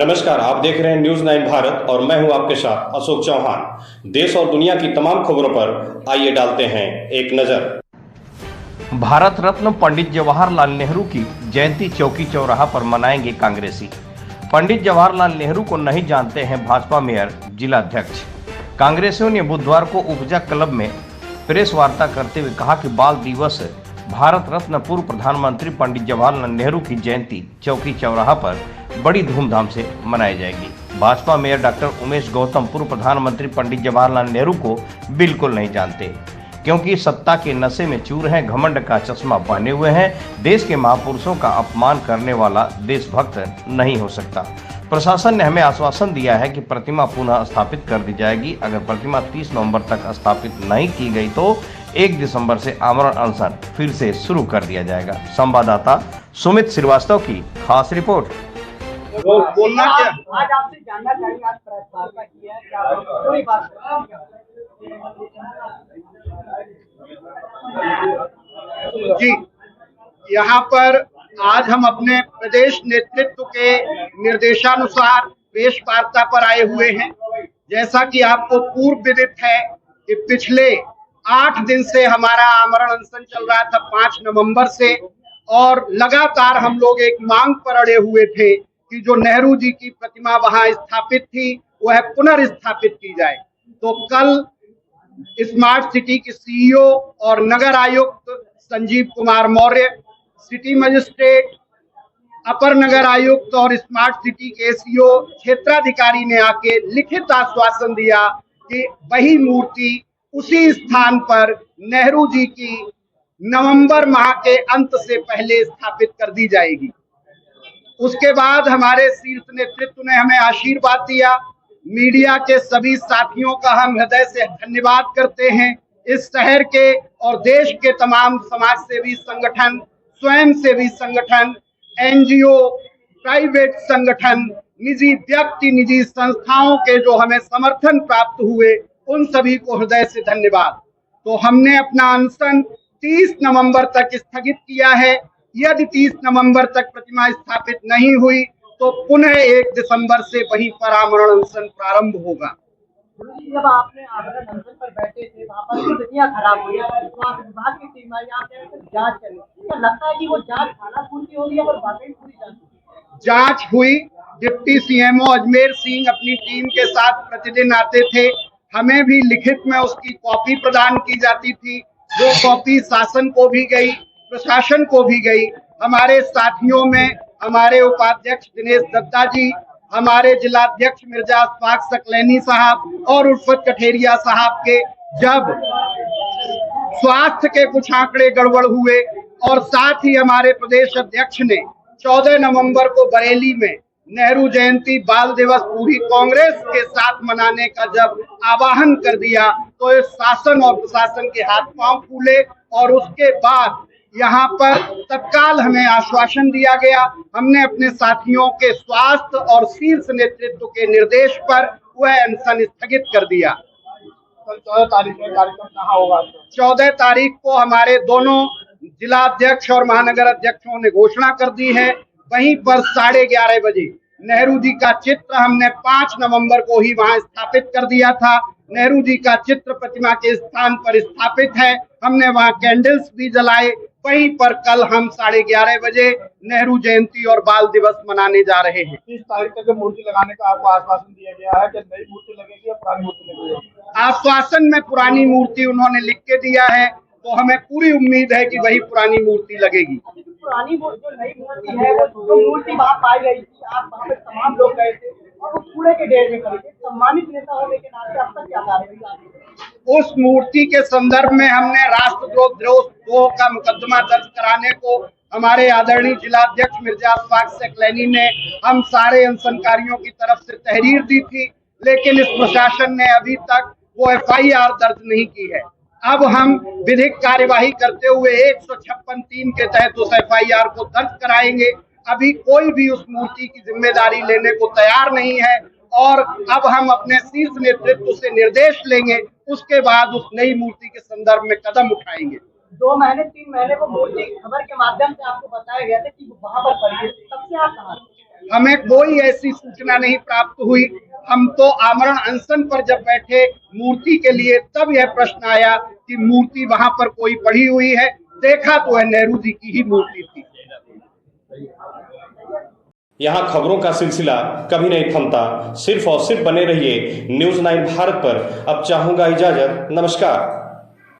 नमस्कार, आप देख रहे हैं न्यूज 9 भारत और मैं हूं आपके साथ अशोक चौहान। देश और दुनिया की तमाम खबरों पर आइए डालते हैं एक नजर। भारत रत्न पंडित जवाहरलाल नेहरू की जयंती चौकी चौराहा पर मनाएंगे कांग्रेसी। पंडित जवाहरलाल नेहरू को नहीं जानते हैं भाजपा मेयर जिला अध्यक्ष। कांग्रेसियों ने बुधवार को उपजा क्लब में प्रेस वार्ता करते हुए कहा कि बाल दिवस भारत रत्न पूर्व प्रधानमंत्री पंडित जवाहरलाल नेहरू की जयंती चौकी चौराहा पर बड़ी धूमधाम से मनाई जाएगी। भाजपा मेयर डॉक्टर उमेश गौतम पूर्व प्रधानमंत्री पंडित जवाहरलाल नेहरू को बिल्कुल नहीं जानते, क्योंकि सत्ता के नशे में चूर हैं, घमंड का चश्मा पहने हुए हैं। देश के महापुरुषों का अपमान करने वाला देशभक्त नहीं हो सकता। प्रशासन ने हमें आश्वासन दिया है कि प्रतिमा पुनः स्थापित कर दी जाएगी। अगर प्रतिमा 30 नवंबर तक स्थापित नहीं की गई तो 1 दिसंबर से आमरण अनशन फिर से शुरू कर दिया जाएगा। संवाददाता सुमित श्रीवास्तव की खास रिपोर्ट। बोलना क्या आज आपसे जानना चाहेंगे, आज प्रेस वार्ता की है, क्या पूरी बात जी। यहाँ पर आज हम अपने प्रदेश नेतृत्व के निर्देशानुसार प्रेस वार्ता पर आए हुए हैं। जैसा कि आपको पूर्व विदित है कि पिछले 8 दिन से हमारा आमरण अनशन चल रहा था 5 नवंबर से, और लगातार हम लोग एक मांग पर अड़े हुए थे कि जो नेहरू जी की प्रतिमा वहां स्थापित थी वह पुनर्स्थापित की जाए। तो कल स्मार्ट सिटी के सीईओ और नगर आयुक्त संजीव कुमार मौर्य, सिटी मजिस्ट्रेट, अपर नगर आयुक्त और स्मार्ट सिटी के एसईओ क्षेत्राधिकारी ने आके लिखित आश्वासन दिया कि वही मूर्ति उसी स्थान पर नेहरू जी की नवंबर माह के अंत से पहले स्थापित कर दी जाएगी। उसके बाद हमारे शीर्ष नेतृत्व ने हमें आशीर्वाद दिया। मीडिया के सभी साथियों का हम हृदय से धन्यवाद करते हैं। इस शहर के और देश के तमाम समाज सेवी संगठन, स्वयं सेवी संगठन, एनजीओ, प्राइवेट संगठन, निजी व्यक्ति, निजी संस्थाओं के जो हमें समर्थन प्राप्त हुए, उन सभी को हृदय से धन्यवाद। तो हमने अपना अनशन 30 नवंबर तक स्थगित किया है। यदि 30 नवंबर तक प्रतिमा स्थापित नहीं हुई तो पुनः 1 दिसंबर से वहीं पर आमरण अनशन प्रारंभ होगा। जब आपने आमरण अनशन पर बैठे थे, वहाँ पर स्थितियां खराब हुई, स्वास्थ्य विभाग की टीम आई, आप जांच करें, क्या लगता है कि वो जांच खाना पूरी हो रही है और वाकई पूरी जांच हुई? डिप्टी सीएमओ अजमेर सिंह अपनी टीम के साथ प्रतिदिन आते थे। हमें भी लिखित में उसकी कॉपी प्रदान की जाती थी। वो कॉपी शासन को भी गई, प्रशासन को भी गई। हमारे साथियों में हमारे उपाध्यक्ष दिनेश दत्ता जी, हमारे जिलाध्यक्ष मिर्जा अशफाक सकलैनी साहब और उर्फत कठेरिया साहब के जब स्वास्थ्य के कुछ आंकड़े गड़बड़ हुए, और साथ ही हमारे प्रदेश अध्यक्ष ने 14 नवंबर को बरेली में नेहरू जयंती बाल दिवस पूरी कांग्रेस के साथ मनाने का जब आह्वान कर दिया, तो इस शासन और प्रशासन के हाथ पांव फूले। और उसके बाद यहाँ पर तत्काल हमें आश्वासन दिया गया। हमने अपने साथियों के स्वास्थ्य और शीर्ष नेतृत्व के निर्देश पर वह अनशन स्थगित कर दिया। 14 तारीख में कार्यक्रम कहाँ होगा? 14 तारीख को हमारे दोनों जिला अध्यक्ष और महानगर अध्यक्षों ने घोषणा कर दी है। वहीं पर 11:30 बजे नेहरू जी का चित्र हमने 5 नवंबर को ही वहां स्थापित कर दिया था। नेहरू जी का चित्र प्रतिमा के स्थान पर स्थापित है। हमने वहां कैंडल्स भी जलाए। वहीं पर कल हम 11:30 बजे नेहरू जयंती और बाल दिवस मनाने जा रहे हैं। 30 तारीख तक मूर्ति लगाने का आपको आश्वासन दिया गया है कि नई मूर्ति लगेगी या पुरानी मूर्ति लगेगी? आश्वासन में पुरानी मूर्ति उन्होंने लिख के दिया है, तो हमें पूरी उम्मीद है कि वही पुरानी मूर्ति लगेगी। पुरानी मूर्ति जो नई मूर्ति है, वो मूर्ति वहाँ पाई गई थी, आप वहाँ पे तमाम लोग गए थे और वो कूड़े के ढेर में खड़े थे। सम्मानित नेता होने के नाते अब तक क्या कार्रवाई? उस मूर्ति के संदर्भ में हमने राष्ट्रद्रोह का मुकदमा दर्ज कराने को हमारे आदरणीय जिलाध्यक्ष मिर्जा अशफाक सकलैनी ने हम सारे अनशनकारियों की तरफ से तहरीर दी थी, लेकिन इस प्रशासन ने अभी तक वो FIR दर्ज नहीं की है। अब हम विधिक कार्यवाही करते हुए 156(3) के तहत उस FIR को दर्ज कराएंगे। अभी कोई भी उस मूर्ति की जिम्मेदारी लेने को तैयार नहीं है, और अब हम अपने शीर्ष नेतृत्व से निर्देश लेंगे। उसके बाद उस नई मूर्ति के संदर्भ में कदम उठाएंगे। 2 महीने 3 महीने वो मूर्ति खबर के माध्यम से आपको बताया गया था कि वहाँ पर पड़ी है, तब से आप कहाँ? हमें कोई ऐसी सूचना नहीं प्राप्त हुई। हम तो आमरण अनशन पर जब बैठे मूर्ति के लिए, तब यह प्रश्न आया कि मूर्ति वहां पर कोई पड़ी हुई है। देखा तो वह नेहरू जी की ही मूर्ति थी। यहाँ खबरों का सिलसिला कभी नहीं थमता। सिर्फ और सिर्फ बने रहिए न्यूज़ 9 भारत पर। अब चाहूंगा इजाजत। नमस्कार।